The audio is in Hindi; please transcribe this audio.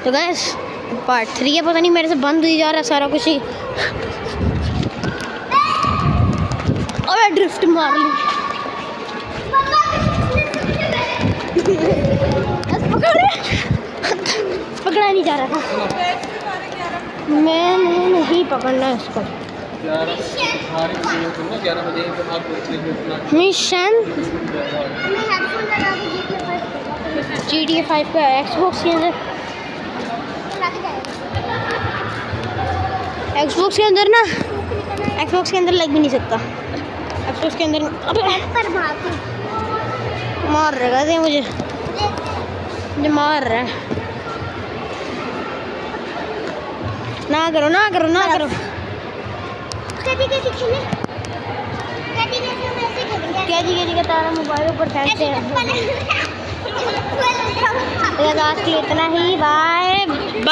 तो गाइस पार्ट 3 है, पता नहीं मेरे से बंद ही जा रहा है सारा कुछ ही। अबे ड्रिफ्ट मार ली। पकड़ा नहीं जा रहा था। मैंने नहीं पकड़ना इसको। मिशन GTA 5 का एक्सबॉक्स के अंदर ना, एक्सबॉक्स के अंदर लग भी नहीं सकता। एक्सबॉक्स के अंदर मार रहा है मुझे मार रहा है। ना करो ना करो ना करो। क्या जी का तारा मोबाइल ऊपर फेंकते हैं। आज के लिए इतना ही, बाय।